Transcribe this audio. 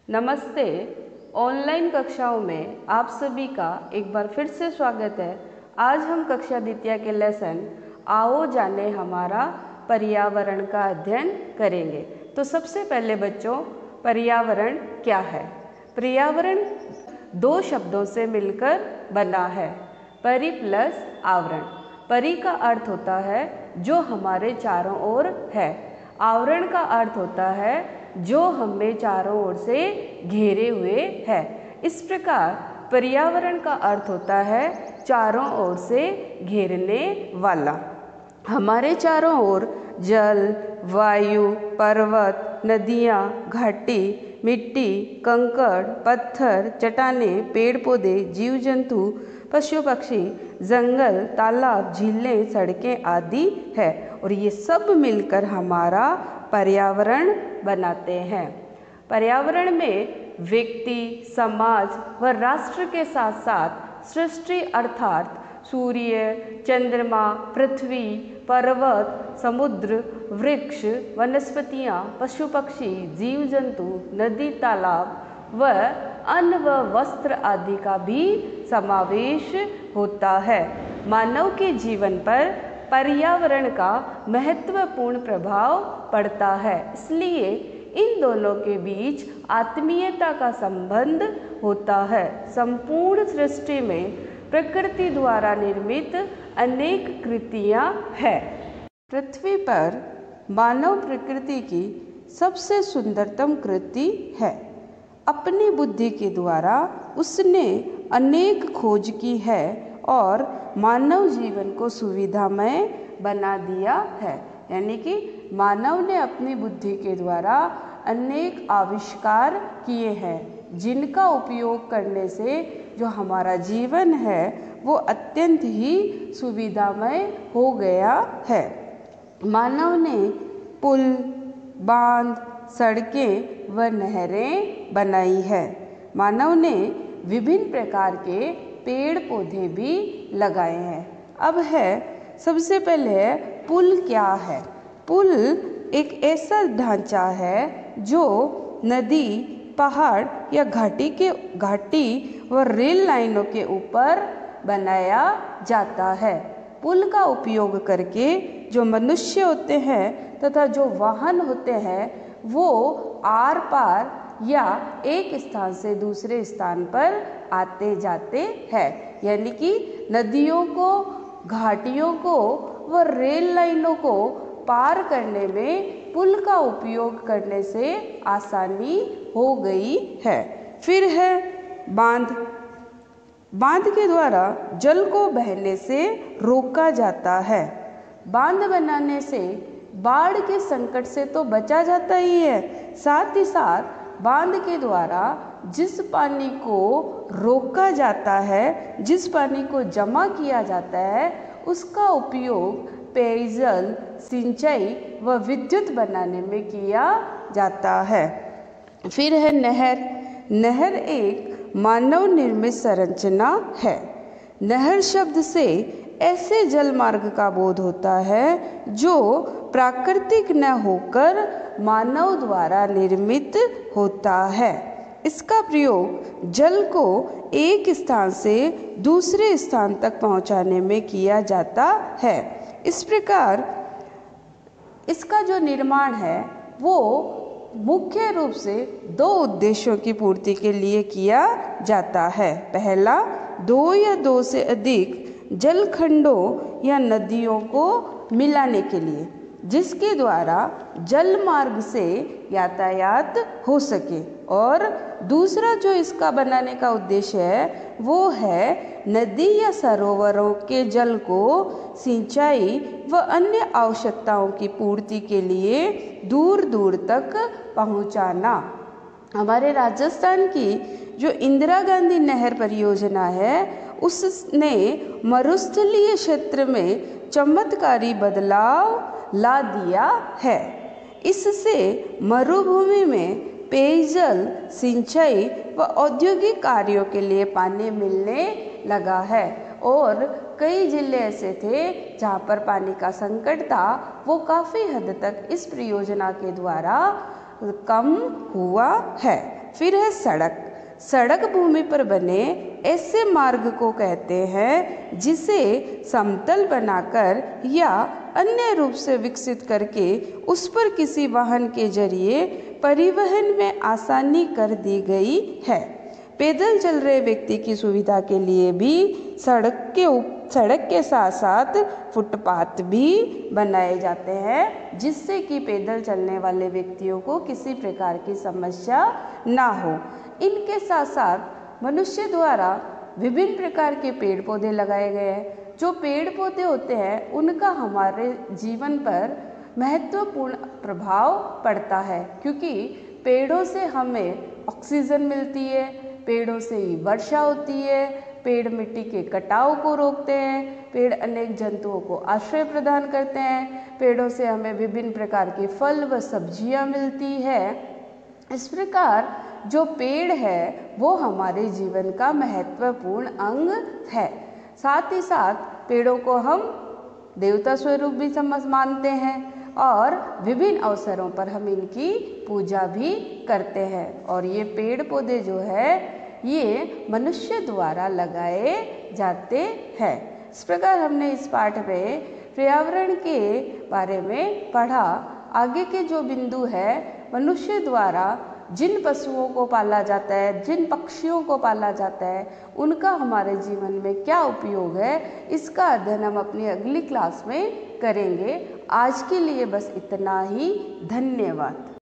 नमस्ते। ऑनलाइन कक्षाओं में आप सभी का एक बार फिर से स्वागत है। आज हम कक्षा द्वितीय के लेसन आओ जाने हमारा पर्यावरण का अध्ययन करेंगे। तो सबसे पहले बच्चों, पर्यावरण क्या है? पर्यावरण दो शब्दों से मिलकर बना है, परि प्लस आवरण। परि का अर्थ होता है जो हमारे चारों ओर है, आवरण का अर्थ होता है जो हमें चारों ओर से घेरे हुए है। इस प्रकार पर्यावरण का अर्थ होता है चारों ओर से घेरने वाला। हमारे चारों ओर जल, वायु, पर्वत, नदियाँ, घाटी, मिट्टी, कंकड़, पत्थर, चट्टानें, पेड़ पौधे, जीव जंतु, पशु पक्षी, जंगल, तालाब, झीलें, सड़कें आदि है और ये सब मिलकर हमारा पर्यावरण बनाते हैं। पर्यावरण में व्यक्ति, समाज व राष्ट्र के साथ साथ सृष्टि अर्थात सूर्य, चंद्रमा, पृथ्वी, पर्वत, समुद्र, वृक्ष, वनस्पतियाँ, पशु पक्षी, जीव जंतु, नदी, तालाब व अन्न व वस्त्र आदि का भी समावेश होता है। मानव के जीवन पर पर्यावरण का महत्वपूर्ण प्रभाव पड़ता है, इसलिए इन दोनों के बीच आत्मीयता का संबंध होता है। संपूर्ण सृष्टि में प्रकृति द्वारा निर्मित अनेक कृतियाँ हैं। पृथ्वी पर मानव प्रकृति की सबसे सुंदरतम कृति है। अपनी बुद्धि के द्वारा उसने अनेक खोज की है और मानव जीवन को सुविधामय बना दिया है। यानी कि मानव ने अपनी बुद्धि के द्वारा अनेक आविष्कार किए हैं जिनका उपयोग करने से जो हमारा जीवन है वो अत्यंत ही सुविधामय हो गया है। मानव ने पुल, बांध, सड़कें व नहरें बनाई है। मानव ने विभिन्न प्रकार के पेड़ पौधे भी लगाए हैं। अब है सबसे पहले पुल क्या है? पुल एक ऐसा ढांचा है जो नदी, पहाड़ या घाटी व रेल लाइनों के ऊपर बनाया जाता है। पुल का उपयोग करके जो मनुष्य होते हैं तथा जो वाहन होते हैं वो आर पार या एक स्थान से दूसरे स्थान पर आते जाते हैं। यानी कि नदियों को, घाटियों को व रेल लाइनों को पार करने में पुल का उपयोग करने से आसानी हो गई है। फिर है बांध। बांध के द्वारा जल को बहने से रोका जाता है। बांध बनाने से बाढ़ के संकट से तो बचा जाता ही है, साथ ही साथ बांध के द्वारा जिस पानी को रोका जाता है, जिस पानी को जमा किया जाता है, उसका उपयोग पेयजल, सिंचाई व विद्युत बनाने में किया जाता है। फिर है नहर। नहर एक मानव निर्मित संरचना है। नहर शब्द से ऐसे जल मार्ग का बोध होता है जो प्राकृतिक न होकर मानव द्वारा निर्मित होता है। इसका प्रयोग जल को एक स्थान से दूसरे स्थान तक पहुंचाने में किया जाता है। इस प्रकार इसका जो निर्माण है वो मुख्य रूप से दो उद्देश्यों की पूर्ति के लिए किया जाता है। पहला, दो या दो से अधिक जलखंडों या नदियों को मिलाने के लिए, जिसके द्वारा जल मार्ग से यातायात हो सके। और दूसरा जो इसका बनाने का उद्देश्य है वो है नदी या सरोवरों के जल को सिंचाई व अन्य आवश्यकताओं की पूर्ति के लिए दूर दूर तक पहुंचाना। हमारे राजस्थान की जो इंदिरा गांधी नहर परियोजना है उसने मरुस्थलीय क्षेत्र में चमत्कारी बदलाव ला दिया है। इससे मरुभूमि में पेयजल, सिंचाई व औद्योगिक कार्यों के लिए पानी मिलने लगा है और कई जिले ऐसे थे जहाँ पर पानी का संकट था, वो काफ़ी हद तक इस परियोजना के द्वारा कम हुआ है। फिर है सड़क। सड़क भूमि पर बने ऐसे मार्ग को कहते हैं जिसे समतल बनाकर या अन्य रूप से विकसित करके उस पर किसी वाहन के जरिए परिवहन में आसानी कर दी गई है। पैदल चल रहे व्यक्ति की सुविधा के लिए भी सड़क के साथ साथ फुटपाथ भी बनाए जाते हैं, जिससे कि पैदल चलने वाले व्यक्तियों को किसी प्रकार की समस्या ना हो। इनके साथ साथ मनुष्य द्वारा विभिन्न प्रकार के पेड़ पौधे लगाए गए हैं। जो पेड़ पौधे होते हैं उनका हमारे जीवन पर महत्वपूर्ण प्रभाव पड़ता है, क्योंकि पेड़ों से हमें ऑक्सीजन मिलती है, पेड़ों से ही वर्षा होती है, पेड़ मिट्टी के कटाव को रोकते हैं, पेड़ अनेक जंतुओं को आश्रय प्रदान करते हैं, पेड़ों से हमें विभिन्न प्रकार के फल व सब्जियां मिलती है। इस प्रकार जो पेड़ है वो हमारे जीवन का महत्वपूर्ण अंग है। साथ ही साथ पेड़ों को हम देवता स्वरूप भी मानते हैं और विभिन्न अवसरों पर हम इनकी पूजा भी करते हैं। और ये पेड़ पौधे जो है ये मनुष्य द्वारा लगाए जाते हैं। इस प्रकार हमने इस पाठ में पर्यावरण के बारे में पढ़ा। आगे के जो बिंदु है, मनुष्य द्वारा जिन पशुओं को पाला जाता है, जिन पक्षियों को पाला जाता है, उनका हमारे जीवन में क्या उपयोग है, इसका अध्ययन हम अपनी अगली क्लास में करेंगे। आज के लिए बस इतना ही। धन्यवाद।